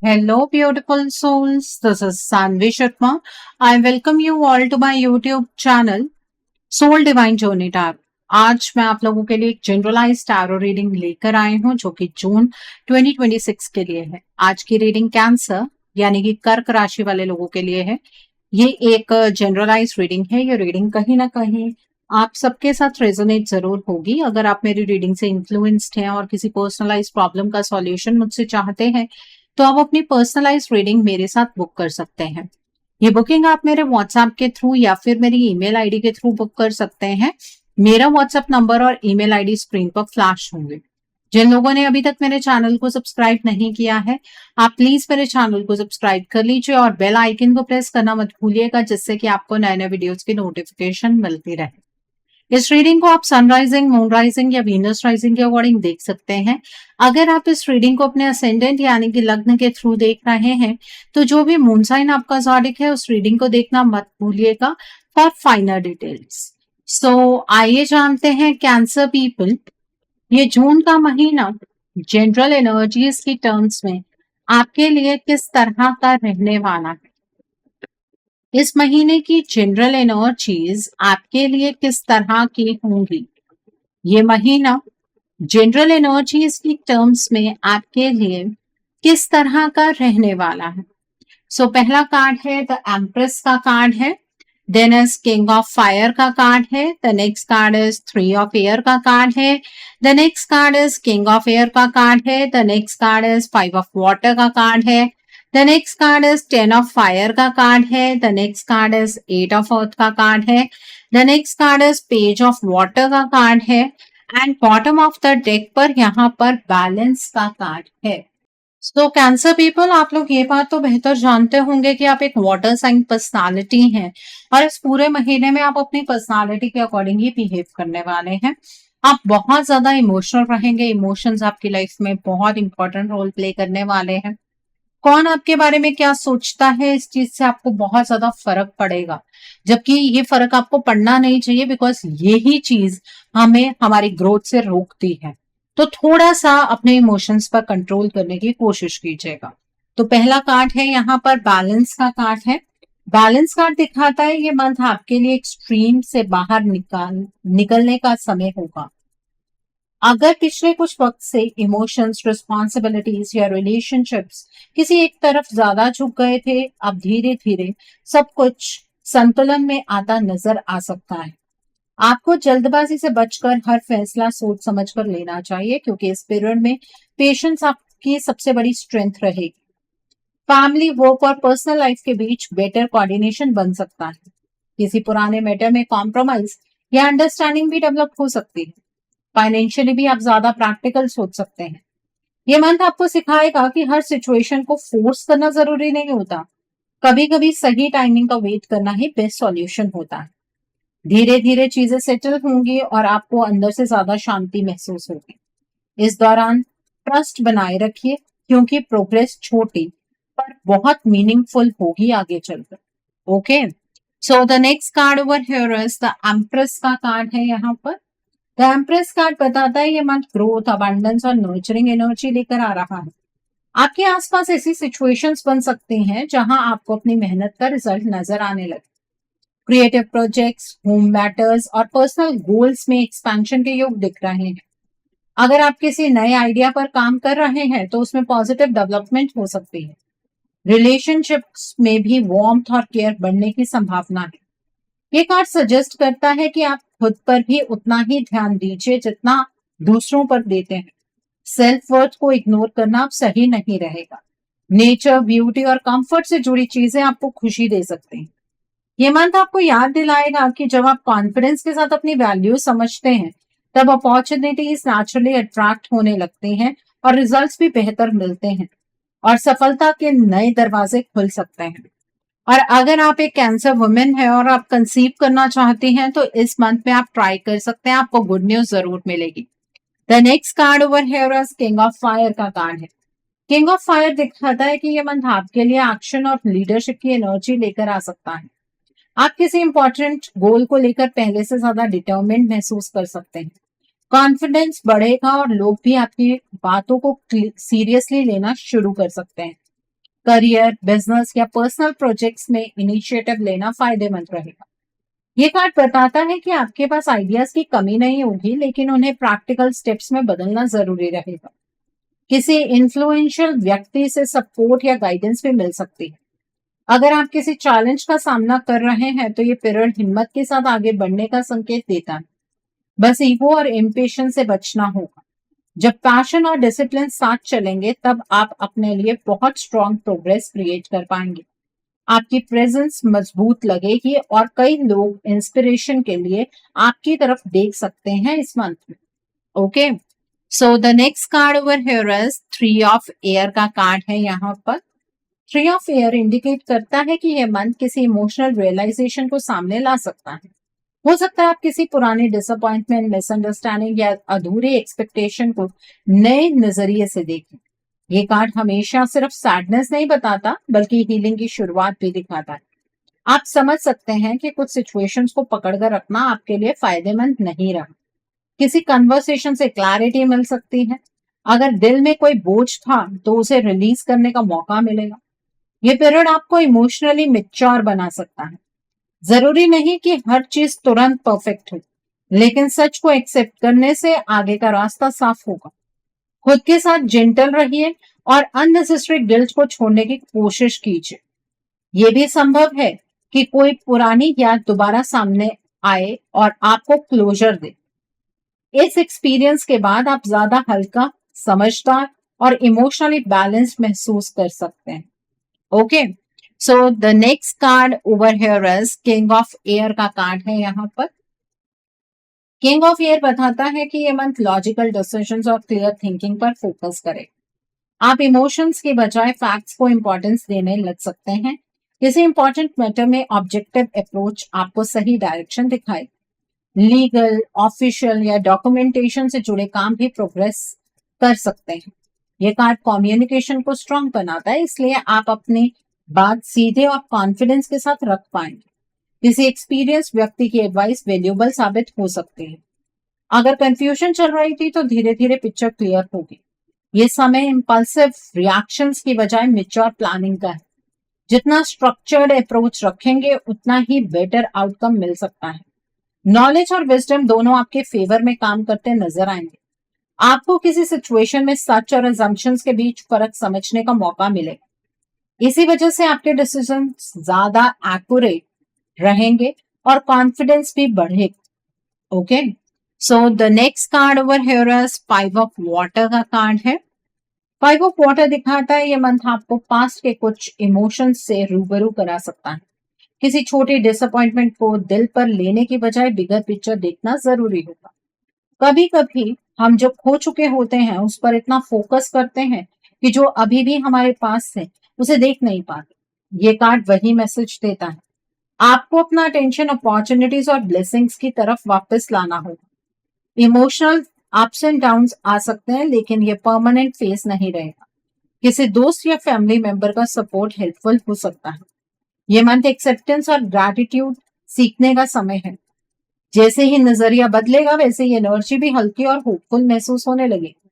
Hello, beautiful souls. This is Sanvi Sharma. I welcome you all to my YouTube channel, Soul Divine Journey Tarot. आज मैं आप लोगों के लिए एक जनरलाइज टैरो रीडिंग लेकर आई हूं जो कि जून 2026 के लिए है। आज की रीडिंग कैंसर यानी कि कर्क राशि वाले लोगों के लिए है। ये एक जनरलाइज रीडिंग है। ये रीडिंग कहीं ना कहीं आप सबके साथ रेजोनेट जरूर होगी। अगर आप मेरी रीडिंग से इन्फ्लुएंस्ड हैं और किसी पर्सनलाइज प्रॉब्लम का सॉल्यूशन मुझसे चाहते हैं तो आप अपनी पर्सनलाइज रीडिंग मेरे साथ बुक कर सकते हैं। ये बुकिंग आप मेरे व्हाट्सएप के थ्रू या फिर मेरी ईमेल आईडी के थ्रू बुक कर सकते हैं। मेरा व्हाट्सएप नंबर और ईमेल आईडी स्क्रीन पर फ्लैश होंगे। जिन लोगों ने अभी तक मेरे चैनल को सब्सक्राइब नहीं किया है, आप प्लीज मेरे चैनल को सब्सक्राइब कर लीजिए और बेल आइकन को प्रेस करना मत भूलिएगा, जिससे कि आपको नए नए वीडियोस की नोटिफिकेशन मिलती रहे। इस रीडिंग को आप सनराइजिंग, मून राइजिंग या वीनस राइजिंग के अकॉर्डिंग देख सकते हैं। अगर आप इस रीडिंग को अपने असेंडेंट यानी कि लग्न के थ्रू देख रहे हैं तो जो भी मून साइन आपका ज़ोडिक है उस रीडिंग को देखना मत भूलिएगा फॉर फाइनल डिटेल्स। सो आइए जानते हैं कैंसर पीपल, ये जून का महीना जनरल एनर्जीज की टर्म्स में आपके लिए किस तरह का रहने वाला है। इस महीने की जनरल एनर्जीज आपके लिए किस तरह की होंगी। ये महीना जनरल एनर्जीज की टर्म्स में आपके लिए किस तरह का रहने वाला है। सो पहला कार्ड है द एम्प्रेस का कार्ड है, then is king of fire का कार्ड है, the next card is three of air का कार्ड है, the next card is king of air का कार्ड है, the next card is five of water का card है, the next card is 10 of fire का card है, the next card is 8 of earth का card है, the next card is page of water का card है and bottom of the deck पर यहाँ पर बैलेंस का कार्ड है। तो कैंसर पीपल, आप लोग ये बात तो बेहतर जानते होंगे कि आप एक वाटर साइन पर्सनालिटी हैं और इस पूरे महीने में आप अपनी पर्सनालिटी के अकॉर्डिंग ही बिहेव करने वाले हैं। आप बहुत ज्यादा इमोशनल रहेंगे। इमोशंस आपकी लाइफ में बहुत इंपॉर्टेंट रोल प्ले करने वाले हैं। कौन आपके बारे में क्या सोचता है, इस चीज से आपको बहुत ज्यादा फर्क पड़ेगा, जबकि ये फर्क आपको पड़ना नहीं चाहिए बिकॉज यही चीज हमें हमारी ग्रोथ से रोकती है। तो थोड़ा सा अपने इमोशंस पर कंट्रोल करने की कोशिश कीजिएगा। तो पहला कार्ड है यहाँ पर बैलेंस का कार्ड है। बैलेंस कार्ड दिखाता है ये मंथ आपके लिए एक्सट्रीम से बाहर निकलने का समय होगा। अगर पिछले कुछ वक्त से इमोशंस, रिस्पॉन्सिबिलिटीज या रिलेशनशिप्स किसी एक तरफ ज्यादा झुक गए थे, अब धीरे धीरे सब कुछ संतुलन में आता नजर आ सकता है। आपको जल्दबाजी से बचकर हर फैसला सोच समझकर लेना चाहिए क्योंकि इस पीरियड में पेशेंस आपकी सबसे बड़ी स्ट्रेंथ रहेगी। फैमिली, वर्क और पर्सनल लाइफ के बीच बेटर कोऑर्डिनेशन बन सकता है। किसी पुराने मैटर में कॉम्प्रोमाइज या अंडरस्टैंडिंग भी डेवलप हो सकती है। फाइनेंशियली भी आप ज्यादा प्रैक्टिकल सोच सकते हैं। ये मंथ आपको सिखाएगा कि हर सिचुएशन को फोर्स करना जरूरी नहीं होता। कभी कभी सही टाइमिंग का वेट करना ही बेस्ट सॉल्यूशन होता है। धीरे धीरे चीजें सेटल होंगी और आपको अंदर से ज्यादा शांति महसूस होगी। इस दौरान ट्रस्ट बनाए रखिए क्योंकि प्रोग्रेस छोटी पर बहुत मीनिंगफुल होगी आगे चलकर। Okay, so the next card over here is the empress का कार्ड है। यहाँ पर द एम्प्रेस कार्ड बताता है ये मंथ ग्रोथ, अबंडेंस और नर्चरिंग एनर्जी लेकर आ रहा है। आपके आसपास ऐसी सिचुएशंस बन सकती हैं जहां आपको अपनी मेहनत का रिजल्ट नजर आने लगे। क्रिएटिव प्रोजेक्ट्स, होम मैटर्स और पर्सनल गोल्स में एक्सपेंशन के योग दिख रहे हैं। अगर आप किसी नए आइडिया पर काम कर रहे हैं तो उसमें पॉजिटिव डेवलपमेंट हो सकती है। रिलेशनशिप्स में भी वार्मथ और केयर बढ़ने की संभावना है। ये कार्ड सजेस्ट करता है कि आप खुद पर भी उतना ही ध्यान दीजिए जितना दूसरों पर देते हैं। सेल्फ वर्थ को इग्नोर करना अब सही नहीं रहेगा। नेचर, ब्यूटी और कंफर्ट से जुड़ी चीजें आपको खुशी दे सकती हैं। ये मंथ आपको याद दिलाएगा कि जब आप कॉन्फिडेंस के साथ अपनी वैल्यू समझते हैं तब अपॉर्चुनिटीज नेचुरली अट्रैक्ट होने लगते हैं और रिजल्ट्स भी बेहतर मिलते हैं और सफलता के नए दरवाजे खुल सकते हैं। और अगर आप एक कैंसर वुमेन है और आप कंसीव करना चाहती हैं तो इस मंथ में आप ट्राई कर सकते हैं, आपको गुड न्यूज जरूर मिलेगी। The next card over here is king of fire का कार्ड है। किंग ऑफ फायर दिखाता है कि ये मंथ आपके लिए एक्शन और लीडरशिप की एनर्जी लेकर आ सकता है। आप किसी इंपॉर्टेंट गोल को लेकर पहले से ज्यादा डिटर्मिन्ड महसूस कर सकते हैं। कॉन्फिडेंस बढ़ेगा और लोग भी आपकी बातों को सीरियसली लेना शुरू कर सकते हैं। करियर, बिजनेस या पर्सनल प्रोजेक्ट्स में इनिशिएटिव लेना फायदेमंद रहेगा। ये कार्ड बताता है कि आपके पास आइडियाज की कमी नहीं होगी, लेकिन उन्हें प्रैक्टिकल स्टेप्स में बदलना जरूरी रहेगा। किसी इन्फ्लुएंशियल व्यक्ति से सपोर्ट या गाइडेंस भी मिल सकती है। अगर आप किसी चैलेंज का सामना कर रहे हैं तो ये पीरियड हिम्मत के साथ आगे बढ़ने का संकेत देता है। बस ईगो और इम्पेशंस से बचना होगा। जब पैशन और डिसिप्लिन साथ चलेंगे तब आप अपने लिए बहुत स्ट्रॉन्ग प्रोग्रेस क्रिएट कर पाएंगे। आपकी प्रेजेंस मजबूत लगेगी और कई लोग इंस्पिरेशन के लिए आपकी तरफ देख सकते हैं इस मंथ में। Okay, so the next card over here is 3 of air का कार्ड है। यहाँ पर 3 ऑफ एयर इंडिकेट करता है कि यह मंथ किसी इमोशनल रियलाइजेशन को सामने ला सकता है। हो सकता है आप किसी पुरानी डिसअपॉइंटमेंट, मिसअंडरस्टैंडिंग या अधूरी एक्सपेक्टेशन को नए नजरिए से देखें। ये कार्ड हमेशा सिर्फ सैडनेस नहीं बताता, बल्कि हीलिंग की शुरुआत भी दिखाता है। आप समझ सकते हैं कि कुछ सिचुएशंस को पकड़कर रखना आपके लिए फायदेमंद नहीं रहा। किसी कन्वर्सेशन से क्लैरिटी मिल सकती है। अगर दिल में कोई बोझ था तो उसे रिलीज करने का मौका मिलेगा। ये पीरियड आपको इमोशनली मैच्योर बना सकता है। जरूरी नहीं कि हर चीज तुरंत परफेक्ट हो, लेकिन सच को एक्सेप्ट करने से आगे का रास्ता साफ होगा। खुद के साथ जेंटल रहिए और अननेसेसरी गिल्ट को छोड़ने की कोशिश कीजिए। ये भी संभव है कि कोई पुरानी याद दोबारा सामने आए और आपको क्लोजर दे। इस एक्सपीरियंस के बाद आप ज्यादा हल्का, समझदार और इमोशनली बैलेंस्ड महसूस कर सकते हैं। Okay, so the next card over here is king of air का कार्ड है। यहाँ पर किंग ऑफ एयर बताता है कि ये मंथ लॉजिकल डिसीजंस और क्लियर थिंकिंग पर फोकस करे। आप इमोशंस के बजाय फैक्ट्स को इंपॉर्टेंस देने लग सकते हैं। किसी इंपॉर्टेंट मैटर में ऑब्जेक्टिव अप्रोच आपको सही डायरेक्शन दिखाए। लीगल, ऑफिशियल या डॉक्यूमेंटेशन से जुड़े काम भी प्रोग्रेस कर सकते हैं। ये कार्ड कम्युनिकेशन को स्ट्रांग बनाता है, इसलिए आप अपनी बात सीधे और कॉन्फिडेंस के साथ रख पाएंगे। किसी एक्सपीरियंस व्यक्ति की एडवाइस वैल्यूएबल साबित हो सकती है। अगर कंफ्यूजन चल रही थी तो धीरे धीरे पिक्चर क्लियर होगी। ये समय इंपल्सिव रिएक्शंस की बजाय मैच्योर प्लानिंग का है। जितना स्ट्रक्चर्ड अप्रोच रखेंगे उतना ही बेटर आउटकम मिल सकता है। नॉलेज और विजडम दोनों आपके फेवर में काम करते नजर आएंगे। आपको किसी सिचुएशन में सच और अजम्पशंस के बीच फर्क समझने का मौका मिलेगा। इसी वजह से आपके डिसीजन ज्यादा एक्यूरेट रहेंगे और कॉन्फिडेंस भी बढ़ेगा। Okay, so the next card over here is 5 of water का कार्ड है। 5 ऑफ वाटर दिखाता है ये मंथ आपको पास्ट के कुछ इमोशंस से रूबरू करा सकता है। किसी छोटी डिसअपॉइंटमेंट को दिल पर लेने की बजाय बिगर पिक्चर देखना जरूरी होगा। कभी कभी हम जो खो चुके होते हैं उस पर इतना फोकस करते हैं कि जो अभी भी हमारे पास है उसे देख नहीं पाते। ये कार्ड वही मैसेज देता है। आपको अपना अटेंशन अपॉर्चुनिटीज और ब्लेसिंग्स की तरफ वापस लाना होगा। इमोशनल अप्स एंड डाउन्स आ सकते हैं, लेकिन ये परमानेंट फेस नहीं रहेगा। किसी दोस्त या फैमिली मेंबर का सपोर्ट हेल्पफुल हो सकता है। ये मंथ एक्सेप्टेंस और ग्रैटिट्यूड सीखने का समय है। जैसे ही नजरिया बदलेगा वैसे ही एनर्जी भी हल्की और होपफुल महसूस होने लगेगी।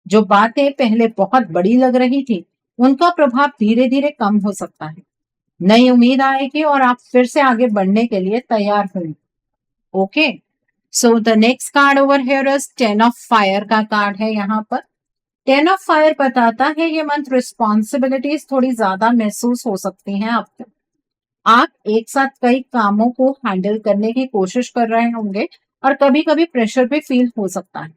जो बातें पहले बहुत बड़ी लग रही थी उनका प्रभाव धीरे धीरे कम हो सकता है। नई उम्मीद आएगी और आप फिर से आगे बढ़ने के लिए तैयार होंगे। Okay, so the next card over here is 10 of fire का कार्ड है। यहाँ पर 10 ऑफ फायर बताता है ये मंथ रिस्पॉन्सिबिलिटीज थोड़ी ज्यादा महसूस हो सकती हैं आपको। आप एक साथ कई कामों को हैंडल करने की कोशिश कर रहे होंगे और कभी कभी प्रेशर भी फील हो सकता है।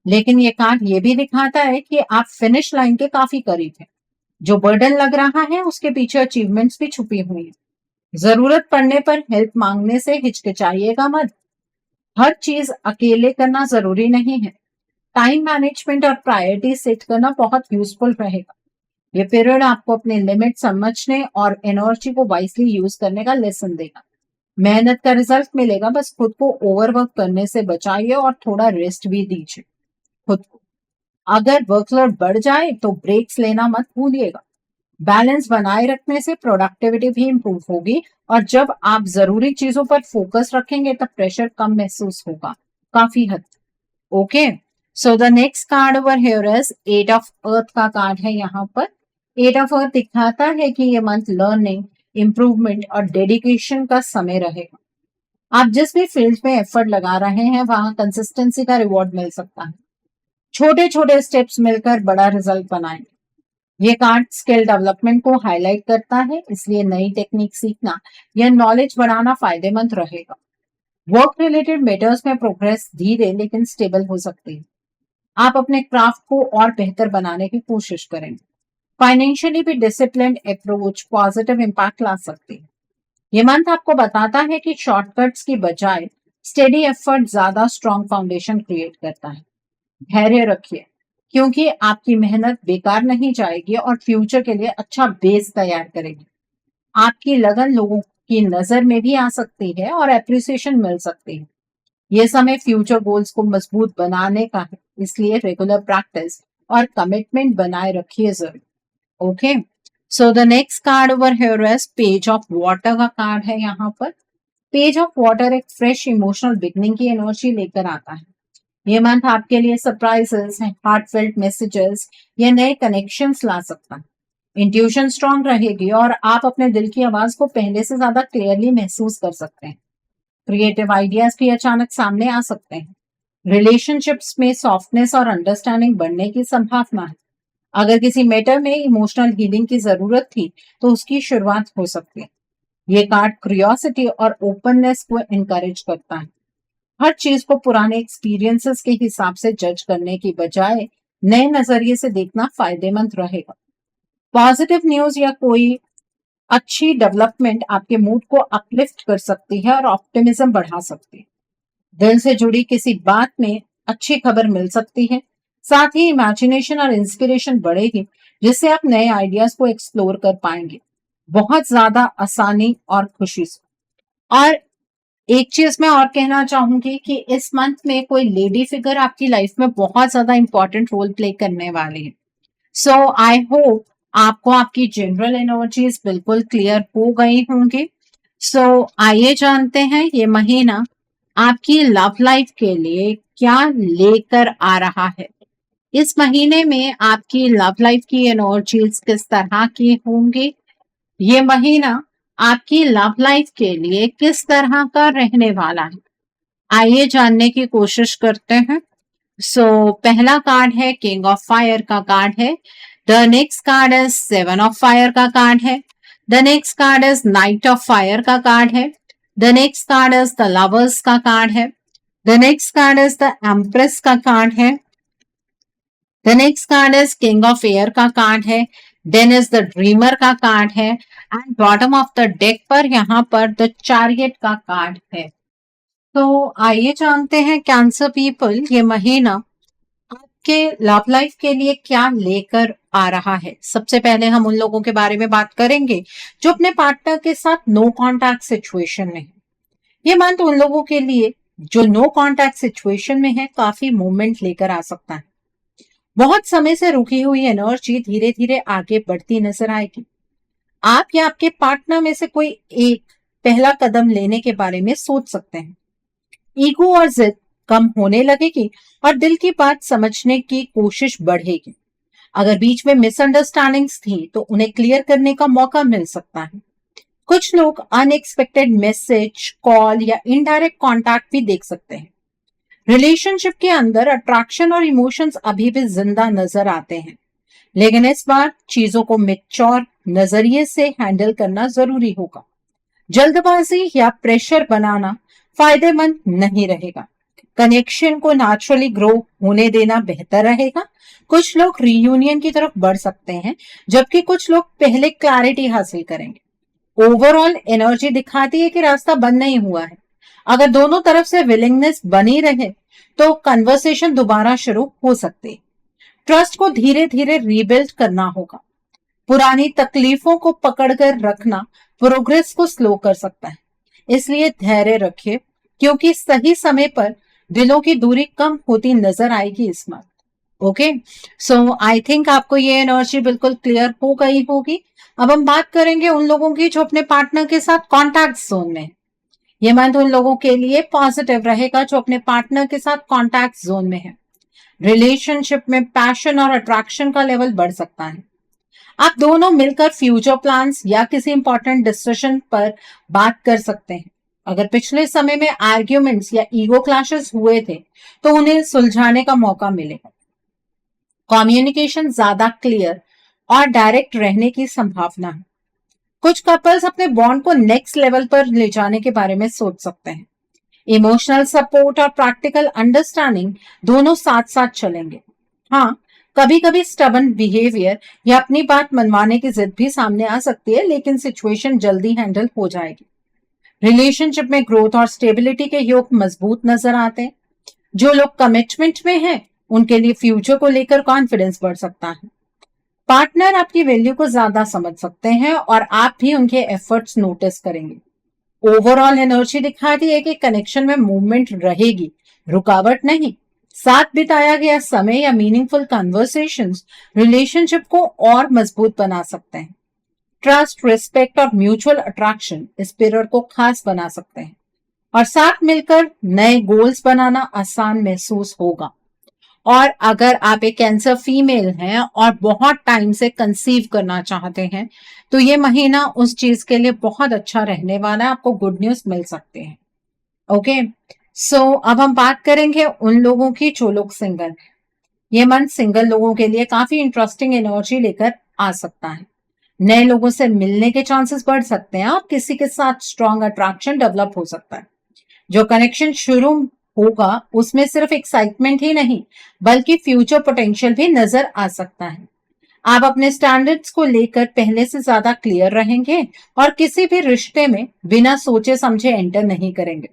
लेकिन ये कार्ड ये भी दिखाता है कि आप फिनिश लाइन के काफी करीब हैं। जो बर्डन लग रहा है उसके पीछे अचीवमेंट्स भी छुपी हुई है। जरूरत पड़ने पर हेल्प मांगने से हिचकिचाइएगा मत। हर चीज अकेले करना जरूरी नहीं है। टाइम मैनेजमेंट और प्रायोरिटी सेट करना बहुत यूजफुल रहेगा। ये पीरियड आपको अपने लिमिट समझने और एनर्जी को वाइसली यूज करने का लेसन देगा। मेहनत का रिजल्ट मिलेगा, बस खुद को ओवरवर्क करने से बचाइए और थोड़ा रेस्ट भी दीजिए खुद को। अगर वर्कलोड बढ़ जाए तो ब्रेक्स लेना मत भूलिएगा। बैलेंस बनाए रखने से प्रोडक्टिविटी भी इंप्रूव होगी और जब आप जरूरी चीजों पर फोकस रखेंगे तब प्रेशर कम महसूस होगा काफी हद तक। Okay, so the next card over here is 8 of earth का कार्ड है। यहाँ पर एट ऑफ अर्थ दिखाता है कि ये मंथ लर्निंग, इम्प्रूवमेंट और डेडिकेशन का समय रहेगा। आप जिस भी फील्ड में एफर्ट लगा रहे हैं वहां कंसिस्टेंसी का रिवॉर्ड मिल सकता है। छोटे छोटे स्टेप्स मिलकर बड़ा रिजल्ट बनाएंगे। ये कार्ड स्किल डेवलपमेंट को हाईलाइट करता है, इसलिए नई टेक्निक सीखना या नॉलेज बढ़ाना फायदेमंद रहेगा। वर्क रिलेटेड मैटर्स में प्रोग्रेस धीरे लेकिन स्टेबल हो सकती है। आप अपने क्राफ्ट को और बेहतर बनाने की कोशिश करेंगे। फाइनेंशियली भी डिसिप्लिन्ड अप्रोच पॉजिटिव इम्पैक्ट ला सकती है। ये मंथ आपको बताता है कि शॉर्टकट्स की बजाय स्टेडी एफर्ट ज्यादा स्ट्रॉन्ग फाउंडेशन क्रिएट करता है। धैर्य रखिए, क्योंकि आपकी मेहनत बेकार नहीं जाएगी और फ्यूचर के लिए अच्छा बेस तैयार करेगी। आपकी लगन लोगों की नजर में भी आ सकती है और एप्रिसिएशन मिल सकती है। ये समय फ्यूचर गोल्स को मजबूत बनाने का है, इसलिए रेगुलर प्रैक्टिस और कमिटमेंट बनाए रखिए जरूर। Okay, so the next card over here is page of water का कार्ड है। यहाँ पर पेज ऑफ वाटर एक फ्रेश इमोशनल बिगनिंग की एनर्जी लेकर आता है। ये मंथ आपके लिए सरप्राइजेस, हार्टफेल्ट मैसेजेस या नए कनेक्शंस ला सकता है। इंट्यूशन स्ट्रांग रहेगी और आप अपने दिल की आवाज को पहले से ज्यादा क्लियरली महसूस कर सकते हैं। क्रिएटिव आइडियाज भी अचानक सामने आ सकते हैं। रिलेशनशिप्स में सॉफ्टनेस और अंडरस्टैंडिंग बढ़ने की संभावना है। अगर किसी मैटर में इमोशनल हीलिंग की जरूरत थी तो उसकी शुरुआत हो सकती है। ये कार्ड क्यूरियोसिटी और ओपननेस को इनकरेज करता है। हर चीज को पुराने एक्सपीरियंसेस के हिसाब से जज करने की बजाय नए नजरिए से देखना फायदेमंद रहेगा। पॉजिटिव न्यूज या कोई अच्छी डेवलपमेंट आपके मूड को अपलिफ्ट कर सकती है और ऑप्टिमिज्म बढ़ा सकती है। दिल से जुड़ी किसी बात में अच्छी खबर मिल सकती है। साथ ही इमेजिनेशन और इंस्पिरेशन बढ़ेगी, जिससे आप नए आइडियाज को एक्सप्लोर कर पाएंगे बहुत ज्यादा आसानी और खुशी से। और एक चीज मैं और कहना चाहूंगी कि इस मंथ में कोई लेडी फिगर आपकी लाइफ में बहुत ज्यादा इंपॉर्टेंट रोल प्ले करने वाली है। सो आई होप आपको आपकी जनरल एनर्जीज बिल्कुल क्लियर हो गई होंगी। सो आइए जानते हैं ये महीना आपकी लव लाइफ के लिए क्या लेकर आ रहा है। इस महीने में आपकी लव लाइफ की एनर्जीज किस तरह की होंगी, ये महीना आपकी लव लाइफ के लिए किस तरह का रहने वाला है, आइए जानने की कोशिश करते हैं। पहला कार्ड है किंग ऑफ फायर का कार्ड है। The next card is seven of fire का कार्ड है। The next card is knight of fire का कार्ड है। The next card is the lovers का कार्ड है। The next card is the empress का card है। The next card is king of air का card है। Then is the dreamer का card है and bottom of the deck पर यहाँ पर द चैरियट का कार्ड है। तो आइए जानते हैं कैंसर पीपल ये महीना आपके लव लाइफ के लिए क्या लेकर आ रहा है। सबसे पहले हम उन लोगों के बारे में बात करेंगे जो अपने पार्टनर के साथ नो कांटेक्ट सिचुएशन में है। ये मंथ उन लोगों के लिए जो नो कांटेक्ट सिचुएशन में है काफी मूवमेंट लेकर आ सकता है। बहुत समय से रुकी हुई एनर्जी धीरे धीरे आगे बढ़ती नजर आएगी। आप या आपके पार्टनर में से कोई एक पहला कदम लेने के बारे में सोच सकते हैं। ईगो और जिद कम होने लगेगी और दिल की बात समझने की कोशिश बढ़ेगी। अगर बीच में मिसअंडरस्टैंडिंग्स थी तो उन्हें क्लियर करने का मौका मिल सकता है। कुछ लोग अनएक्सपेक्टेड मैसेज, कॉल या इनडायरेक्ट कॉन्टैक्ट भी देख सकते हैं। रिलेशनशिप के अंदर अट्रैक्शन और इमोशंस अभी भी जिंदा नजर आते हैं, लेकिन इस बार चीजों को मैच्योर नजरिए से हैंडल करना जरूरी होगा। जल्दबाजी या प्रेशर बनाना फायदेमंद नहीं रहेगा। कनेक्शन को नेचुरली ग्रो होने देना बेहतर रहेगा। कुछ लोग रीयूनियन की तरफ बढ़ सकते हैं, जबकि कुछ लोग पहले क्लैरिटी हासिल करेंगे। ओवरऑल एनर्जी दिखाती है कि रास्ता बंद नहीं हुआ है। अगर दोनों तरफ से विलिंगनेस बनी रहे तो कन्वर्सेशन दोबारा शुरू हो सकती है। ट्रस्ट को धीरे धीरे रीबिल्ड करना होगा। पुरानी तकलीफों को पकड़कर रखना प्रोग्रेस को स्लो कर सकता है, इसलिए धैर्य रखिए, क्योंकि सही समय पर दिलों की दूरी कम होती नजर आएगी इस month. Okay, so I think आपको ये एनर्जी बिल्कुल क्लियर हो गई होगी। अब हम बात करेंगे उन लोगों की जो अपने पार्टनर के साथ कॉन्टैक्ट जोन में है। ये मंथ उन लोगों के लिए पॉजिटिव रहेगा जो अपने पार्टनर के साथ कॉन्टैक्ट जोन में है। रिलेशनशिप में पैशन और अट्रैक्शन का लेवल बढ़ सकता है। आप दोनों मिलकर फ्यूचर प्लान्स या किसी इंपॉर्टेंट डिसीजन पर बात कर सकते हैं। अगर पिछले समय में आर्ग्यूमेंट्स या ईगो क्लैशेस हुए थे तो उन्हें सुलझाने का मौका मिलेगा। कम्युनिकेशन ज्यादा क्लियर और डायरेक्ट रहने की संभावना है। कुछ कपल्स अपने बॉन्ड को नेक्स्ट लेवल पर ले जाने के बारे में सोच सकते हैं। इमोशनल सपोर्ट और प्रैक्टिकल अंडरस्टैंडिंग दोनों साथ साथ चलेंगे। हाँ, कभी कभी स्टबन बिहेवियर या अपनी बात मनवाने की जिद भी सामने आ सकती है, लेकिन सिचुएशन जल्दी हैंडल हो जाएगी। रिलेशनशिप में ग्रोथ और स्टेबिलिटी के योग मजबूत नजर आते हैं। जो लोग कमिटमेंट में हैं, उनके लिए फ्यूचर को लेकर कॉन्फिडेंस बढ़ सकता है। पार्टनर आपकी वैल्यू को ज्यादा समझ सकते हैं और आप भी उनके एफर्ट्स नोटिस करेंगे। ओवरऑल एनर्जी दिखाती है कि कनेक्शन में मूवमेंट रहेगी, रुकावट नहीं। साथ बिताया गया समय या मीनिंगफुल कन्वर्सेशंस रिलेशनशिप को और मजबूत बना सकते हैं। ट्रस्ट, रिस्पेक्ट और म्यूचुअल अट्रैक्शन इस पीरियड को खास बना सकते हैं और साथ मिलकर नए गोल्स बनाना आसान महसूस होगा। और अगर आप एक कैंसर फीमेल हैं और बहुत टाइम से कंसीव करना चाहते हैं तो ये महीना उस चीज के लिए बहुत अच्छा रहने वाला है। आपको गुड न्यूज मिल सकते हैं। ओके, सो अब हम बात करेंगे उन लोगों की जो लोग सिंगल हैं। ये मंथ सिंगल लोगों के लिए काफी इंटरेस्टिंग एनर्जी लेकर आ सकता है। नए लोगों से मिलने के चांसेस बढ़ सकते हैं और किसी के साथ स्ट्रॉन्ग अट्रैक्शन डेवलप हो सकता है। जो कनेक्शन शुरू होगा उसमें सिर्फ एक्साइटमेंट ही नहीं बल्कि फ्यूचर पोटेंशियल भी नजर आ सकता है। आप अपने स्टैंडर्ड्स को लेकर पहले से ज्यादा क्लियर रहेंगे और किसी भी रिश्ते में बिना सोचे समझे एंटर नहीं करेंगे।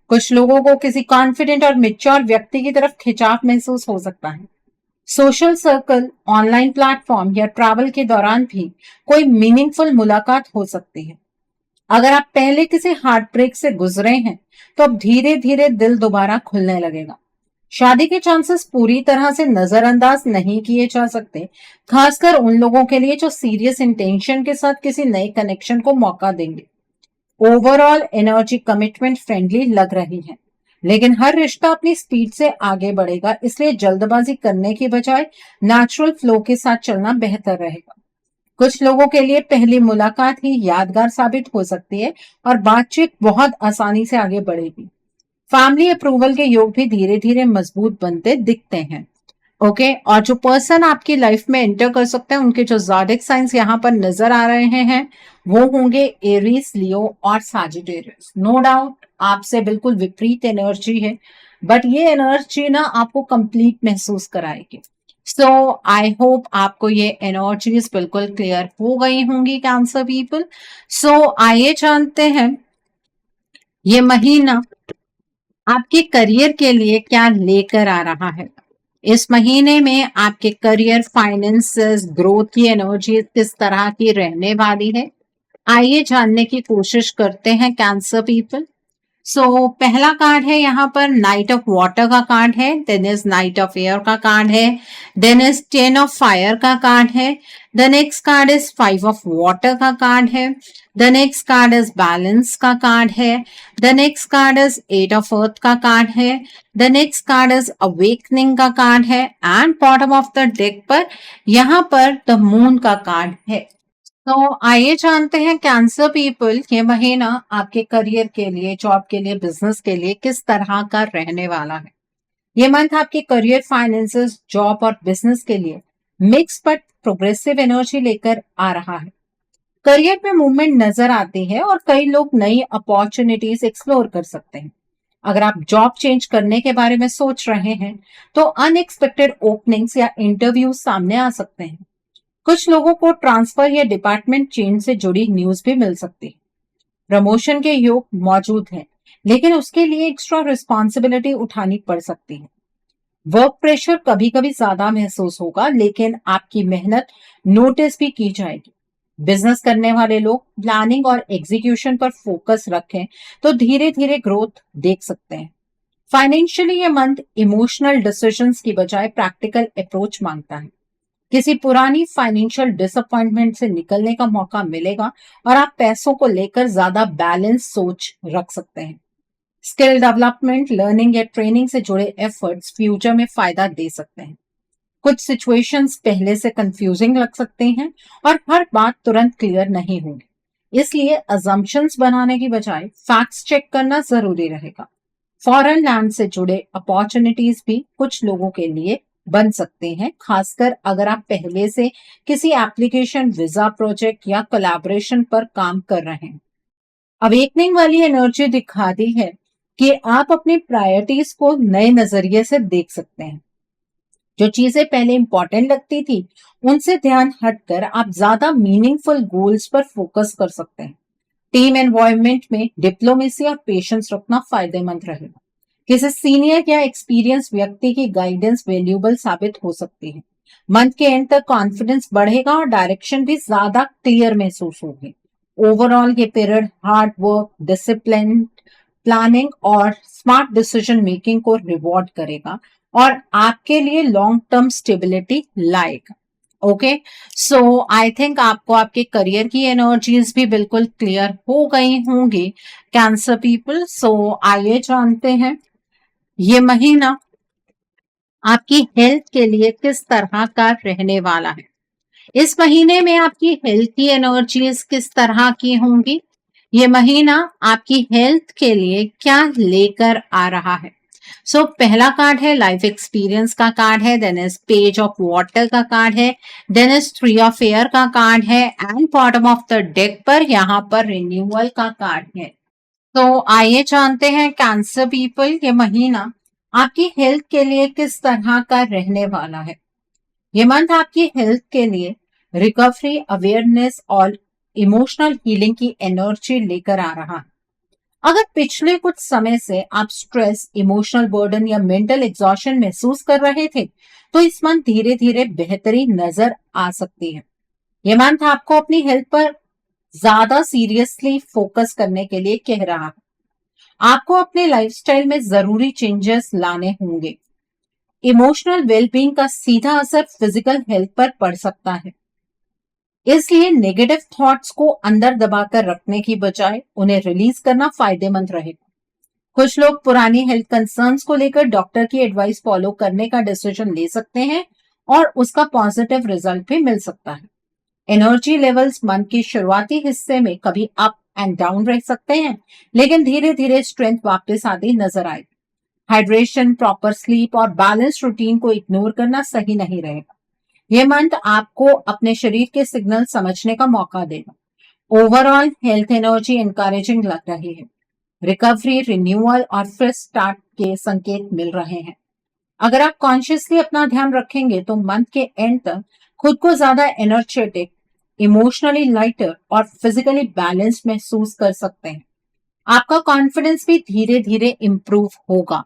कुछ लोगों को किसी कॉन्फिडेंट और मेच्योर व्यक्ति की तरफ खिंचाव महसूस हो सकता है। सोशल सर्कल, ऑनलाइन प्लेटफॉर्म या ट्रैवल के दौरान भी कोई मीनिंगफुल मुलाकात हो सकती है। अगर आप पहले किसी हार्ट ब्रेक से गुजरे हैं तो अब धीरे धीरे दिल दोबारा खुलने लगेगा। शादी के चांसेस पूरी तरह से नजरअंदाज नहीं किए जा सकते, खासकर उन लोगों के लिए जो सीरियस इंटेंशन के साथ किसी नए कनेक्शन को मौका देंगे। ओवरऑल एनर्जी कमिटमेंट फ्रेंडली लग रही है, लेकिन हर रिश्ता अपनी स्पीड से आगे बढ़ेगा, इसलिए जल्दबाजी करने की बजाय नेचुरल फ्लो के साथ चलना बेहतर रहेगा। कुछ लोगों के लिए पहली मुलाकात ही यादगार साबित हो सकती है और बातचीत बहुत आसानी से आगे बढ़ेगी। फैमिली अप्रूवल के योग भी धीरे धीरे मजबूत बनते दिखते हैं। ओके, और जो पर्सन आपकी लाइफ में एंटर कर सकते हैं उनके जो ज़ोडिएक साइंस यहाँ पर नजर आ रहे हैं वो होंगे एरीज, लियो और सैजिटेरियस। नो डाउट आपसे बिल्कुल विपरीत एनर्जी है, बट ये एनर्जी ना आपको कंप्लीट महसूस कराएगी। सो आई होप आपको ये एनर्जीज बिल्कुल क्लियर हो गई होंगी कैंसर पीपल। सो आइए जानते हैं ये महीना आपके करियर के लिए क्या लेकर आ रहा है। इस महीने में आपके करियर, फाइनेंसेस, ग्रोथ की एनर्जी किस तरह की रहने वाली है, आइए जानने की कोशिश करते हैं कैंसर पीपल। सो पहला कार्ड है यहाँ पर नाइट ऑफ वाटर का कार्ड है, then is knight of air का कार्ड है, देन इज 10 ऑफ फायर का कार्ड है, the next card is 5 of water का कार्ड है, the next card is balance का कार्ड है, the next card is 8 of earth का कार्ड है, the next card is awakening का कार्ड है and bottom of the deck पर यहाँ पर द मून का कार्ड है। तो आइए जानते हैं कैंसर पीपल ये महीना आपके करियर के लिए, जॉब के लिए, बिजनेस के लिए किस तरह का रहने वाला है। ये मंथ आपके करियर, फाइनेंसेस, जॉब और बिजनेस के लिए मिक्स बट प्रोग्रेसिव एनर्जी लेकर आ रहा है। करियर में मूवमेंट नजर आती है और कई लोग नई अपॉर्चुनिटीज एक्सप्लोर कर सकते हैं। अगर आप जॉब चेंज करने के बारे में सोच रहे हैं तो अनएक्सपेक्टेड ओपनिंग्स या इंटरव्यूज सामने आ सकते हैं। कुछ लोगों को ट्रांसफर या डिपार्टमेंट चेंज से जुड़ी न्यूज भी मिल सकती है। प्रमोशन के योग मौजूद हैं, लेकिन उसके लिए एक्स्ट्रा रिस्पॉन्सिबिलिटी उठानी पड़ सकती है। वर्क प्रेशर कभी कभी ज्यादा महसूस होगा, लेकिन आपकी मेहनत नोटिस भी की जाएगी। बिजनेस करने वाले लोग प्लानिंग और एग्जीक्यूशन पर फोकस रखें तो धीरे धीरे ग्रोथ देख सकते हैं। फाइनेंशियली ये मंथ इमोशनल डिसीजंस की बजाय प्रैक्टिकल अप्रोच मांगता है। किसी पुरानी फाइनेंशियल डिसअपॉइंटमेंट से निकलने का मौका मिलेगा और आप पैसों को लेकर ज्यादा बैलेंस सोच रख सकते हैं। स्किल डेवलपमेंट, लर्निंग या ट्रेनिंग से जुड़े एफर्ट्स फ्यूचर में फायदा दे सकते हैं। कुछ सिचुएशंस पहले से कंफ्यूजिंग लग सकते हैं और हर बात तुरंत क्लियर नहीं होगी, इसलिए अजम्पशंस बनाने की बजाय फैक्ट्स चेक करना जरूरी रहेगा। फॉरेन लैंड से जुड़े अपॉर्चुनिटीज भी कुछ लोगों के लिए बन सकते हैं, खासकर अगर आप पहले से किसी एप्लीकेशन, वीजा प्रोजेक्ट या कोलैबोरेशन पर काम कर रहे हैं। अवेकनिंग वाली एनर्जी दिखाती है कि आप अपनी प्रायोरिटीज को नए नजरिए से देख सकते हैं। जो चीजें पहले इंपॉर्टेंट लगती थी उनसे ध्यान हटकर आप ज्यादा मीनिंगफुल गोल्स पर फोकस कर सकते हैं। टीम एनवायरनमेंट में डिप्लोमेसी और पेशेंस रखना फायदेमंद रहेगा। किसी सीनियर या एक्सपीरियंस व्यक्ति की गाइडेंस वैल्यूएबल साबित हो सकती है। मंथ के एंड तक कॉन्फिडेंस बढ़ेगा और डायरेक्शन भी ज्यादा क्लियर महसूस होगी। ओवरऑल ये period hard work, discipline, planning और स्मार्ट डिसीजन मेकिंग को रिवॉर्ड करेगा और आपके लिए लॉन्ग टर्म स्टेबिलिटी लाएगा। ओके, सो आई थिंक आपको आपके करियर की एनर्जीज भी बिल्कुल क्लियर हो गई होंगी कैंसर पीपल। सो आइए जानते हैं ये महीना आपकी हेल्थ के लिए किस तरह का रहने वाला है। इस महीने में आपकी हेल्थ की एनर्जीज किस तरह की होंगी, ये महीना आपकी हेल्थ के लिए क्या लेकर आ रहा है। सो पहला कार्ड है लाइफ एक्सपीरियंस का कार्ड है, then is page of water का कार्ड है, then is three of air का कार्ड है and bottom of the deck पर यहाँ पर रिन्यूअल का कार्ड है। तो आइए जानते हैं कैंसर पीपल ये महीना आपकी हेल्थ के लिए किस तरह का रहने वाला है। ये मंथ आपकी हेल्थ के लिए रिकवरी, अवेयरनेस और इमोशनल हीलिंग की एनर्जी लेकर आ रहा है। अगर पिछले कुछ समय से आप स्ट्रेस, इमोशनल बर्डन या मेंटल एग्जॉशन महसूस कर रहे थे, तो इस मंथ धीरे धीरे बेहतरी नजर आ सकती है। ये मंथ आपको अपनी हेल्थ पर ज्यादा सीरियसली फोकस करने के लिए कह रहा है। आपको अपने लाइफस्टाइल में जरूरी चेंजेस लाने होंगे। इमोशनल वेलबींग का सीधा असर फिजिकल हेल्थ पर पड़ सकता है, इसलिए नेगेटिव थॉट्स को अंदर दबाकर रखने की बजाय उन्हें रिलीज करना फायदेमंद रहेगा। कुछ लोग पुरानी हेल्थ कंसर्न्स को लेकर डॉक्टर की एडवाइस फॉलो करने का डिसीजन ले सकते हैं और उसका पॉजिटिव रिजल्ट भी मिल सकता है। एनर्जी लेवल्स मंथ के शुरुआती हिस्से में कभी अप एंड डाउन रह सकते हैं, लेकिन धीरे धीरे स्ट्रेंथ वापस आती नजर आएगी। हाइड्रेशन, प्रॉपर स्लीप और बैलेंस रूटीन को इग्नोर करना सही नहीं रहेगा। यह मंथ आपको अपने शरीर के सिग्नल समझने का मौका देगा। ओवरऑल हेल्थ एनर्जी एनकरेजिंग लग रही है। रिकवरी, रिन्यूअल और फ्रेश स्टार्ट के संकेत मिल रहे हैं। अगर आप कॉन्शियसली अपना ध्यान रखेंगे तो मंथ के एंड तक खुद को ज्यादा एनर्जेटिक, इमोशनली लाइटर और फिजिकली बैलेंस महसूस कर सकते हैं। आपका कॉन्फिडेंस भी धीरे धीरे इंप्रूव होगा।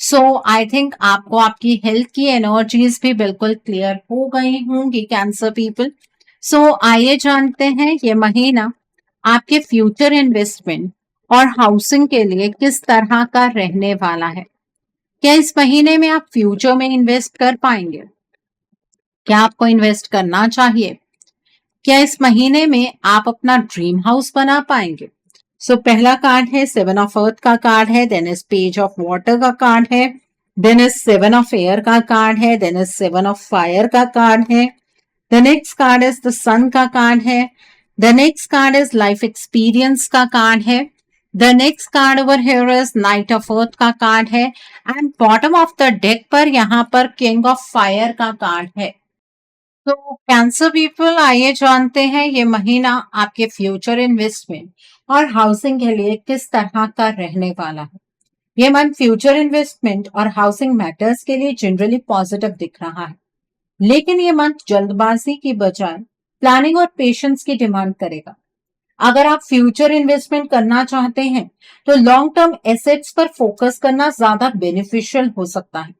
सो आई थिंक आपको आपकी हेल्थ की एनर्जीज भी बिल्कुल क्लियर हो गई होंगी कैंसर पीपल। सो आइए जानते हैं ये महीना आपके फ्यूचर इन्वेस्टमेंट और हाउसिंग के लिए किस तरह का रहने वाला है। क्या इस महीने में आप फ्यूचर में इन्वेस्ट कर पाएंगे? क्या आपको इन्वेस्ट करना चाहिए? क्या इस महीने में आप अपना ड्रीम हाउस बना पाएंगे? सो पहला कार्ड है सेवन ऑफ अर्थ का कार्ड है, then is page of water का कार्ड है, then is seven of air का कार्ड है, then is seven of fire का कार्ड है, the next card is the sun का कार्ड है, the next card is life experience का card है, the next card over here is knight of earth का card है and bottom of the deck पर यहाँ पर किंग ऑफ फायर का कार्ड है। तो कैंसर पीपल आइए जानते हैं ये महीना आपके फ्यूचर इन्वेस्टमेंट और हाउसिंग के लिए किस तरह का रहने वाला है। ये मंथ फ्यूचर इन्वेस्टमेंट और हाउसिंग मैटर्स के लिए जनरली पॉजिटिव दिख रहा है, लेकिन ये मंथ जल्दबाजी की बजाय प्लानिंग और पेशेंस की डिमांड करेगा। अगर आप फ्यूचर इन्वेस्टमेंट करना चाहते हैं तो लॉन्ग टर्म एसेट्स पर फोकस करना ज्यादा बेनिफिशियल हो सकता है।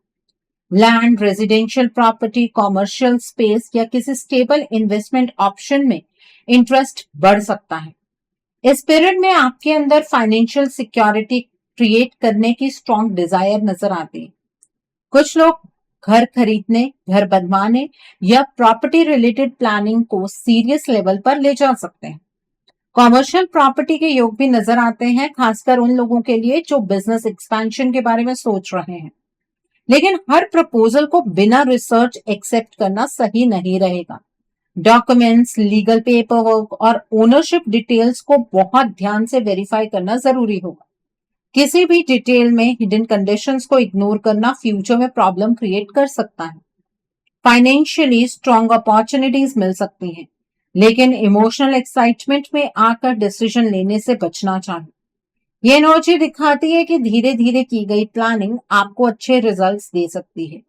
Land, residential property, commercial space या किसी स्टेबल इन्वेस्टमेंट ऑप्शन में इंटरेस्ट बढ़ सकता है। इस पीरियड में आपके अंदर फाइनेंशियल सिक्योरिटी क्रिएट करने की स्ट्रॉन्ग डिजायर नजर आती है। कुछ लोग घर खरीदने, घर बनवाने या प्रॉपर्टी रिलेटेड प्लानिंग को सीरियस लेवल पर ले जा सकते हैं। कॉमर्शियल प्रॉपर्टी के योग भी नजर आते हैं, खासकर उन लोगों के लिए जो बिजनेस एक्सपेंशन के बारे में सोच रहे हैं। लेकिन हर प्रपोजल को बिना रिसर्च एक्सेप्ट करना सही नहीं रहेगा। डॉक्यूमेंट्स, लीगल पेपर वर्क और ओनरशिप डिटेल्स को बहुत ध्यान से वेरीफाई करना जरूरी होगा। किसी भी डिटेल में हिडन कंडीशंस को इग्नोर करना फ्यूचर में प्रॉब्लम क्रिएट कर सकता है। फाइनेंशियली स्ट्रॉन्ग अपॉर्चुनिटीज मिल सकती हैं, लेकिन इमोशनल एक्साइटमेंट में आकर डिसीजन लेने से बचना चाहिए। ये एनर्जी दिखाती है कि धीरे धीरे की गई प्लानिंग आपको अच्छे रिजल्ट्स दे सकती है।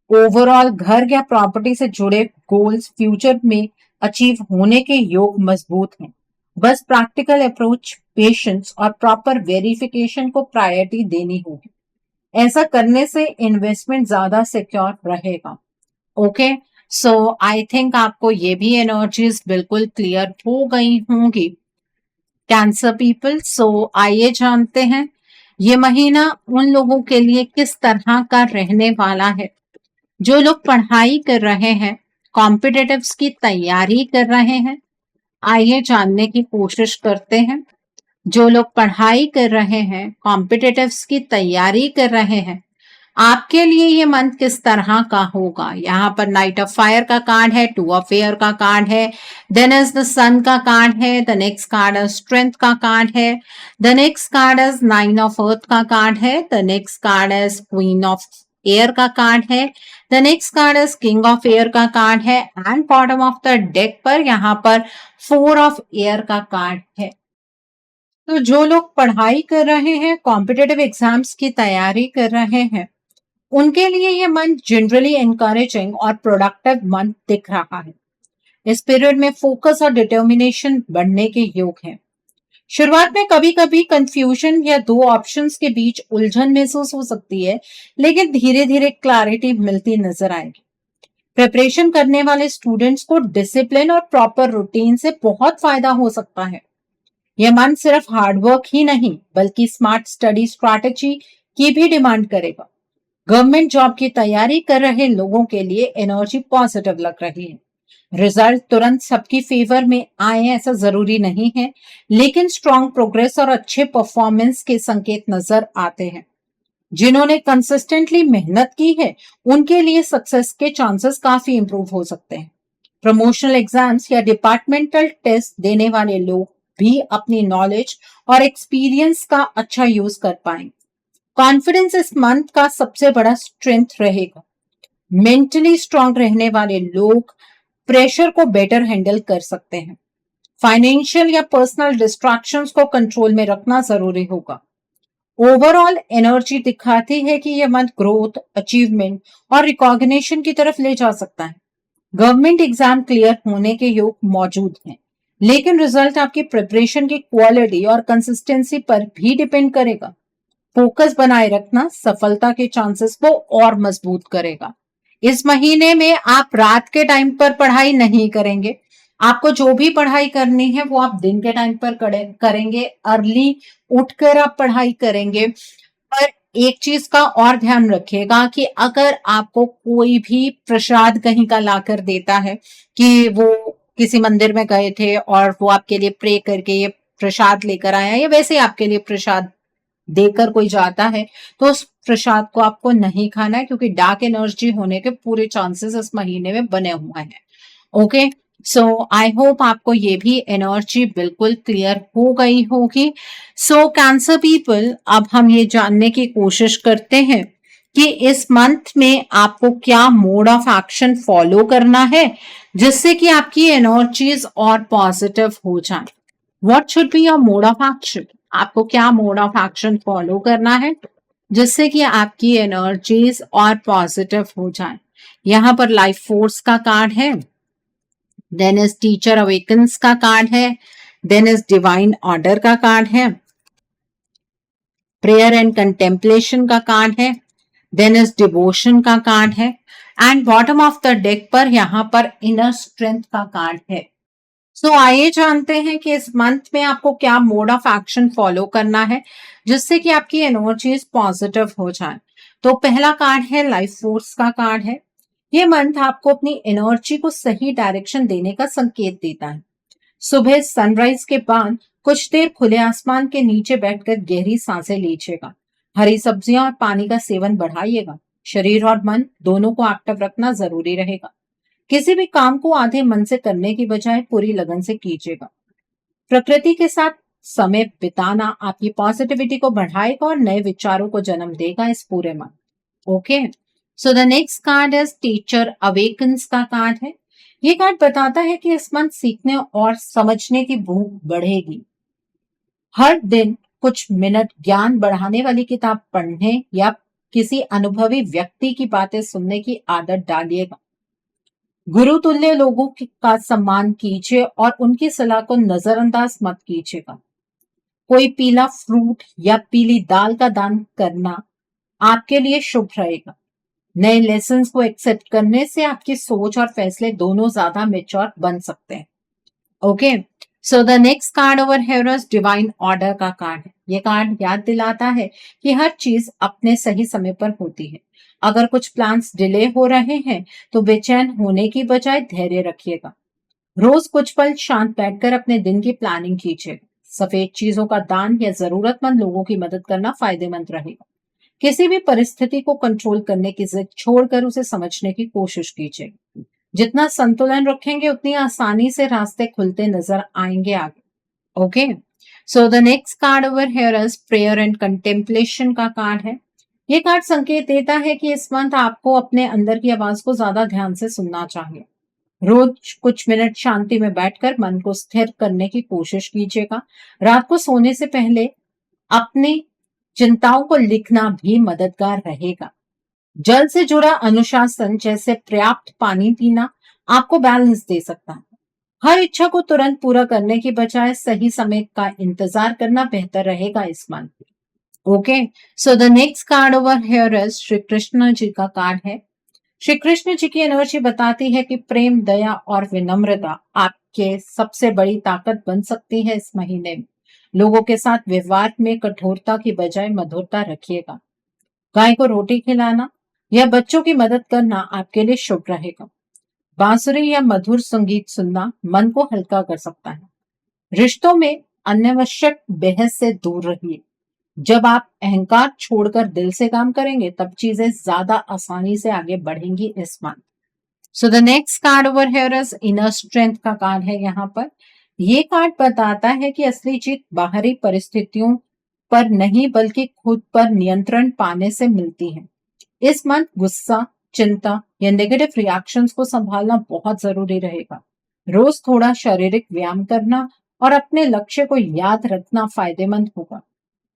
ओवरऑल घर या प्रॉपर्टी से जुड़े गोल्स फ्यूचर में अचीव होने के योग मजबूत हैं। बस प्रैक्टिकल अप्रोच, पेशेंस और प्रॉपर वेरिफिकेशन को प्रायोरिटी देनी होगी। ऐसा करने से इन्वेस्टमेंट ज्यादा सिक्योर रहेगा। ओके, सो आई थिंक आपको ये भी एनर्जीज बिल्कुल क्लियर हो गई होंगी कैंसर पीपल। सो आइए जानते हैं ये महीना उन लोगों के लिए किस तरह का रहने वाला है। जो लोग पढ़ाई कर रहे हैं, कॉम्पिटिटिव्स की तैयारी कर रहे हैं, आइए जानने की कोशिश करते हैं। जो लोग पढ़ाई कर रहे हैं, कॉम्पिटिटिव्स की तैयारी कर रहे हैं, आपके लिए ये मंथ किस तरह का होगा। यहाँ पर नाइट ऑफ फायर का कार्ड है, टू ऑफ एयर का कार्ड है, देन इज द सन का कार्ड है, the next card is strength का कार्ड है, the next card is nine of earth का कार्ड है, the next card is queen of air का कार्ड है, the next card is king of air का card है and bottom of the deck पर यहाँ पर फोर ऑफ एयर का कार्ड है। तो जो लोग पढ़ाई कर रहे हैं, कॉम्पिटिटिव एग्जाम्स की तैयारी कर रहे हैं, उनके लिए ये मंथ जनरली एनकरेजिंग और प्रोडक्टिव मंथ दिख रहा है। इस पीरियड में फोकस और डिटर्मिनेशन बढ़ने के योग हैं। शुरुआत में कभी कभी कंफ्यूजन या दो ऑप्शंस के बीच उलझन महसूस हो सकती है, लेकिन धीरे धीरे क्लैरिटी मिलती नजर आएगी। प्रिपरेशन करने वाले स्टूडेंट्स को डिसिप्लिन और प्रॉपर रूटीन से बहुत फायदा हो सकता है। यह मंथ सिर्फ हार्डवर्क ही नहीं बल्कि स्मार्ट स्टडी स्ट्रैटेजी की भी डिमांड करेगा। गवर्नमेंट जॉब की तैयारी कर रहे लोगों के लिए एनर्जी पॉजिटिव लग रही है। रिजल्ट तुरंत सबकी फेवर में आए ऐसा जरूरी नहीं है, लेकिन स्ट्रॉन्ग प्रोग्रेस और अच्छे परफॉर्मेंस के संकेत नजर आते हैं। जिन्होंने कंसिस्टेंटली मेहनत की है, उनके लिए सक्सेस के चांसेस काफी इंप्रूव हो सकते हैं। प्रमोशनल एग्जाम्स या डिपार्टमेंटल टेस्ट देने वाले लोग भी अपनी नॉलेज और एक्सपीरियंस का अच्छा यूज कर पाएंगे। कॉन्फिडेंस इस मंथ का सबसे बड़ा स्ट्रेंथ रहेगा। मेंटली स्ट्रांग रहने वाले लोग प्रेशर को बेटर हैंडल कर सकते हैं। फाइनेंशियल या पर्सनल डिस्ट्रैक्शंस को कंट्रोल में रखना जरूरी होगा। ओवरऑल एनर्जी दिखाती है कि यह मंथ ग्रोथ, अचीवमेंट और रिकॉग्निशन की तरफ ले जा सकता है। गवर्नमेंट एग्जाम क्लियर होने के योग मौजूद हैं, लेकिन रिजल्ट आपकी प्रिपरेशन की क्वालिटी और कंसिस्टेंसी पर भी डिपेंड करेगा। फोकस बनाए रखना सफलता के चांसेस को और मजबूत करेगा। इस महीने में आप रात के टाइम पर पढ़ाई नहीं करेंगे। आपको जो भी पढ़ाई करनी है वो आप दिन के टाइम पर करेंगे। अर्ली उठकर आप पढ़ाई करेंगे। पर एक चीज का और ध्यान रखिएगा कि अगर आपको कोई भी प्रसाद कहीं का लाकर देता है कि वो किसी मंदिर में गए थे और वो आपके लिए प्रे करके ये प्रसाद लेकर आया या वैसे आपके लिए प्रसाद देकर कोई जाता है, तो उस प्रसाद को आपको नहीं खाना है, क्योंकि डार्क एनर्जी होने के पूरे चांसेस इस महीने में बने हुए हैं। ओके, सो आई होप आपको ये भी एनर्जी बिल्कुल क्लियर हो गई होगी। सो कैंसर पीपल, अब हम ये जानने की कोशिश करते हैं कि इस मंथ में आपको क्या मोड ऑफ एक्शन फॉलो करना है जिससे कि आपकी एनर्जीज और पॉजिटिव हो जाए। What should be your mode of action? आपको क्या मोड ऑफ एक्शन फॉलो करना है जिससे कि आपकी एनर्जीज और पॉजिटिव हो जाए। यहाँ पर लाइफ फोर्स का कार्ड है, देन इज टीचर अवेकन्स का कार्ड है, देन इज डिवाइन ऑर्डर का कार्ड है, प्रेयर एंड कंटेम्पलेशन का कार्ड है, देन इज डिवोशन का कार्ड है and bottom of the deck पर यहाँ पर इनर स्ट्रेंथ का कार्ड है। सो आइए जानते हैं कि इस मंथ में आपको क्या मोड ऑफ एक्शन फॉलो करना है जिससे कि आपकी एनर्जीज पॉजिटिव हो जाए। तो पहला कार्ड है लाइफ फोर्स का कार्ड है। ये मंथ आपको अपनी एनर्जी को सही डायरेक्शन देने का संकेत देता है। सुबह सनराइज के बाद कुछ देर खुले आसमान के नीचे बैठकर गहरी सांसें लीजिएगा। हरी सब्जियां और पानी का सेवन बढ़ाइएगा। शरीर और मन दोनों को एक्टिव रखना जरूरी रहेगा। किसी भी काम को आधे मन से करने की बजाय पूरी लगन से कीजिएगा। प्रकृति के साथ समय बिताना आपकी पॉजिटिविटी को बढ़ाएगा और नए विचारों को जन्म देगा इस पूरे month. Okay, so the next card is teacher awakens का कार्ड है। ये कार्ड बताता है कि इस मंथ सीखने और समझने की भूख बढ़ेगी। हर दिन कुछ मिनट ज्ञान बढ़ाने वाली किताब पढ़ने या किसी अनुभवी व्यक्ति की बातें सुनने की आदत डालिएगा। गुरु तुल्य लोगों का सम्मान कीजिए और उनकी सलाह को नजरअंदाज मत कीजिएगा। कोई पीला फ्रूट या पीली दाल का दान करना आपके लिए शुभ रहेगा। नए लेसन्स को एक्सेप्ट करने से आपकी सोच और फैसले दोनों ज्यादा मेच्योर बन सकते हैं। Okay, so the next card over here is divine order का कार्ड है। ये कार्ड याद दिलाता है कि हर चीज अपने सही समय पर होती है। अगर कुछ प्लान्स डिले हो रहे हैं तो बेचैन होने की बजाय धैर्य रखिएगा। रोज कुछ पल शांत बैठकर अपने दिन की प्लानिंग कीजिए। सफेद चीजों का दान या जरूरतमंद लोगों की मदद करना फायदेमंद रहेगा। किसी भी परिस्थिति को कंट्रोल करने की जिद छोड़कर उसे समझने की कोशिश कीजिए। जितना संतुलन रखेंगे उतनी आसानी से रास्ते खुलते नजर आएंगे आगे। Okay, so the next card over here is prayer and contemplation का कार्ड है। ये कार्ड संकेत देता है कि इस मंथ आपको अपने अंदर की आवाज को ज्यादा ध्यान से सुनना चाहिए। रोज कुछ मिनट शांति में बैठकर मन को स्थिर करने की कोशिश कीजिएगा। रात को सोने से पहले अपनी चिंताओं को लिखना भी मददगार रहेगा। जल से जुड़ा अनुशासन जैसे पर्याप्त पानी पीना आपको बैलेंस दे सकता है। हर इच्छा को तुरंत पूरा करने की बजाय सही समय का इंतजार करना बेहतर रहेगा इस month. Okay, so the next card over here is Shri Krishna ji का कार्ड है। श्री कृष्ण जी की एनर्जी बताती है कि प्रेम, दया और विनम्रता आपके सबसे बड़ी ताकत बन सकती है इस महीने में। लोगों के साथ व्यवहार में कठोरता की बजाय मधुरता रखिएगा। गाय को रोटी खिलाना या बच्चों की मदद करना आपके लिए शुभ रहेगा। बांसुरी या मधुर संगीत सुनना मन को हल्का कर सकता है। रिश्तों में अनावश्यक बहस से दूर रहिए। जब आप अहंकार छोड़कर दिल से काम करेंगे तब चीजें ज्यादा आसानी से आगे बढ़ेंगी इस month. So the next card over here is inner strength का कार्ड है। यहाँ पर ये कार्ड बताता है कि असली जीत बाहरी परिस्थितियों पर नहीं बल्कि खुद पर नियंत्रण पाने से मिलती है। इस मंथ गुस्सा, चिंता या नेगेटिव रिएक्शंस को संभालना बहुत जरूरी रहेगा। रोज थोड़ा शारीरिक व्यायाम करना और अपने लक्ष्य को याद रखना फायदेमंद होगा।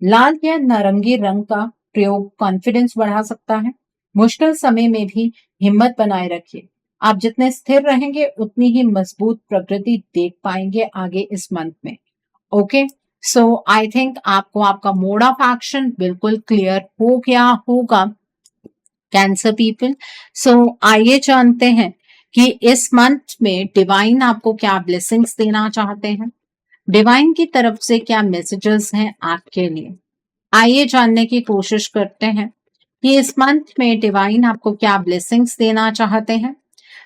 लाल या नारंगी रंग का प्रयोग कॉन्फिडेंस बढ़ा सकता है। मुश्किल समय में भी हिम्मत बनाए रखिए। आप जितने स्थिर रहेंगे उतनी ही मजबूत प्रकृति देख पाएंगे आगे इस मंथ में। ओके, सो आई थिंक आपको आपका मोड ऑफ एक्शन बिल्कुल क्लियर हो गया होगा कैंसर पीपल। सो आइए जानते हैं कि इस मंथ में डिवाइन आपको क्या ब्लेसिंग्स देना चाहते हैं। डिवाइन की तरफ से क्या मैसेजेस हैं आपके लिए, आइए जानने की कोशिश करते हैं कि इस मंथ में डिवाइन आपको क्या ब्लेसिंग्स देना चाहते हैं।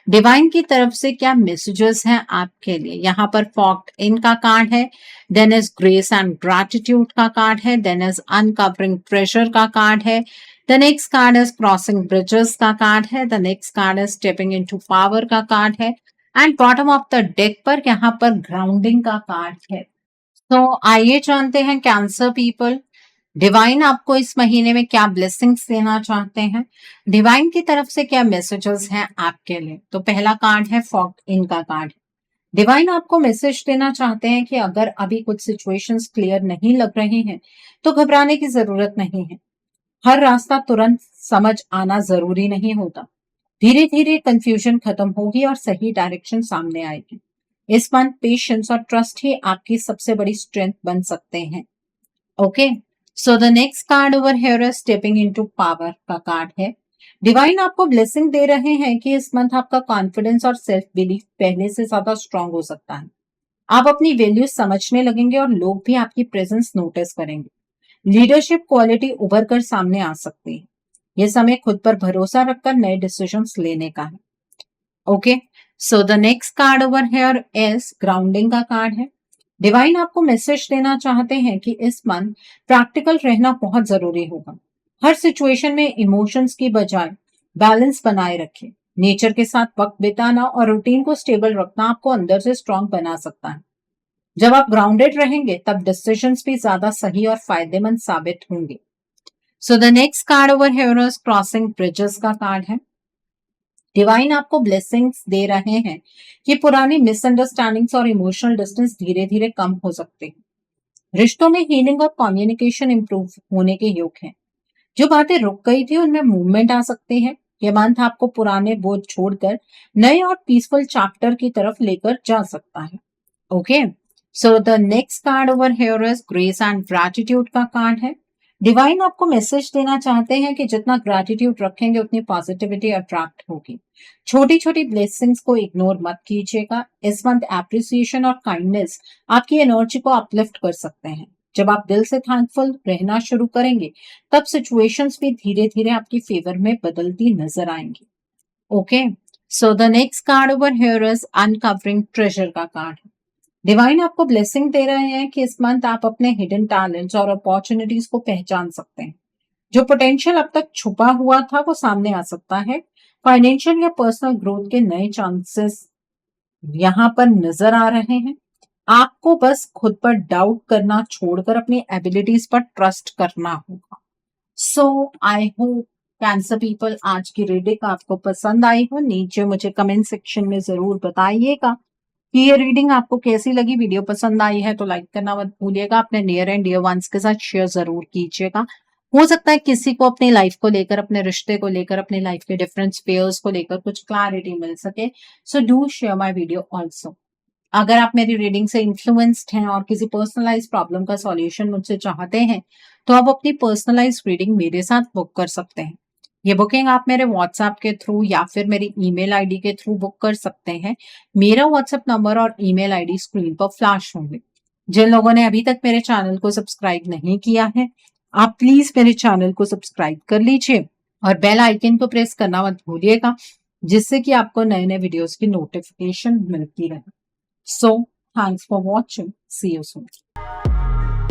डिवाइन की तरफ से क्या मैसेजेस हैं आपके लिए। यहाँ पर फॉक्ड इन का कार्ड है, then is grace and gratitude का कार्ड है, देन इज अनकवरिंग प्रेशर का कार्ड है, the next card is crossing bridges का कार्ड है, the next card is stepping into power का कार्ड है and bottom of the deck पर यहाँ पर ग्राउंडिंग का कार्ड है। तो आइए जानते हैं कैंसर पीपल, डिवाइन आपको इस महीने में क्या ब्लेसिंग्स देना चाहते हैं। डिवाइन की तरफ से क्या मैसेजेस हैं आपके लिए। तो पहला कार्ड है फॉक्ड इन का कार्ड। डिवाइन आपको मैसेज देना चाहते हैं कि अगर अभी कुछ सिचुएशंस क्लियर नहीं लग रहे हैं तो घबराने की जरूरत नहीं है। हर रास्ता तुरंत समझ आना जरूरी नहीं होता। धीरे धीरे कंफ्यूजन खत्म होगी और सही डायरेक्शन सामने आएगी। इस मंथ पेशेंस और ट्रस्ट ही आपकी सबसे बड़ी स्ट्रेंथ बन सकते हैं। Okay, so the next card over here is stepping into power का कार्ड है। डिवाइन आपको ब्लेसिंग दे रहे हैं कि इस मंथ आपका कॉन्फिडेंस और सेल्फ बिलीफ पहले से ज्यादा स्ट्रांग हो सकता है। आप अपनी वैल्यू समझने लगेंगे और लोग भी आपकी प्रेजेंस नोटिस करेंगे। लीडरशिप क्वालिटी उभर कर सामने आ सकती है। यह समय खुद पर भरोसा रखकर नए डिसीजंस लेने का है। Okay, so the next card over here is grounding का कार्ड है। डिवाइन आपको मैसेज देना चाहते हैं कि इस मंथ प्रैक्टिकल रहना बहुत जरूरी होगा। हर सिचुएशन में इमोशंस की बजाय बैलेंस बनाए रखें। नेचर के साथ वक्त बिताना और रूटीन को स्टेबल रखना आपको अंदर से स्ट्रांग बना सकता है। जब आप ग्राउंडेड रहेंगे तब डिसीजंस भी ज्यादा सही और फायदेमंद साबित होंगे। सो the next card over here is crossing bridges का कार्ड है। डिवाइन आपको ब्लेसिंग्स दे रहे हैं कि पुरानी मिसअंडरस्टैंडिंग्स और इमोशनल डिस्टेंस धीरे धीरे कम हो सकते हैं। रिश्तों में हीलिंग और कम्युनिकेशन इंप्रूव होने के योग हैं। जो बातें रुक गई थी उनमें मूवमेंट आ सकते हैं। ये मंथ आपको पुराने बोझ छोड़कर नए और पीसफुल चैप्टर की तरफ लेकर जा सकता है। Okay, so the next card over here is grace and gratitude का कार्ड है। डिवाइन आपको मैसेज देना चाहते हैं कि जितना ग्रैटिट्यूड रखेंगे उतनी पॉजिटिविटी अट्रैक्ट होगी। छोटी छोटी ब्लेसिंग्स को इग्नोर मत कीजिएगा। इस मंथ एप्रिसिएशन और काइंडनेस आपकी एनर्जी को अपलिफ्ट कर सकते हैं। जब आप दिल से थैंकफुल रहना शुरू करेंगे तब सिचुएशंस भी धीरे धीरे आपकी फेवर में बदलती नजर आएंगी। Okay, so the next card over here is uncovering treasure का कार्ड है। डिवाइन आपको ब्लेसिंग दे रहे हैं कि इस मंथ आप अपने हिडन टैलेंट्स और अपॉर्चुनिटीज को पहचान सकते हैं। जो पोटेंशियल अब तक छुपा हुआ था वो सामने आ सकता है। फाइनेंशियल या पर्सनल ग्रोथ के नए चांसेस यहाँ पर नजर आ रहे हैं। आपको बस खुद पर डाउट करना छोड़कर अपनी एबिलिटीज पर ट्रस्ट करना होगा। सो आई होप कैंसर पीपल आज की रीडिंग आपको पसंद आई हो। नीचे मुझे कमेंट सेक्शन में जरूर बताइएगा कि ये रीडिंग आपको कैसी लगी। वीडियो पसंद आई है तो लाइक करना मत भूलिएगा। अपने नियर एंड डियर वंस के साथ शेयर जरूर कीजिएगा। हो सकता है किसी को अपनी लाइफ को लेकर, अपने रिश्ते को लेकर, अपनी लाइफ के डिफरेंट स्पेयर्स को लेकर कुछ क्लैरिटी मिल सके। So do share my video also. अगर आप मेरी रीडिंग से इन्फ्लुएंस्ड हैं और किसी पर्सनलाइज प्रॉब्लम का सॉल्यूशन मुझसे चाहते हैं तो आप अपनी पर्सनलाइज रीडिंग मेरे साथ बुक कर सकते हैं। ये बुकिंग आप मेरे व्हाट्सएप के थ्रू या फिर मेरी ईमेल आईडी के थ्रू बुक कर सकते हैं। मेरा व्हाट्सएप नंबर और ईमेल आईडी स्क्रीन पर फ्लैश होंगे। जिन लोगों ने अभी तक मेरे चैनल को सब्सक्राइब नहीं किया है आप प्लीज मेरे चैनल को सब्सक्राइब कर लीजिए और बेल आइकन को प्रेस करना मत भूलिएगा, जिससे कि आपको नए नए वीडियोस की नोटिफिकेशन मिलती रहे। So, thanks for watching. See you soon.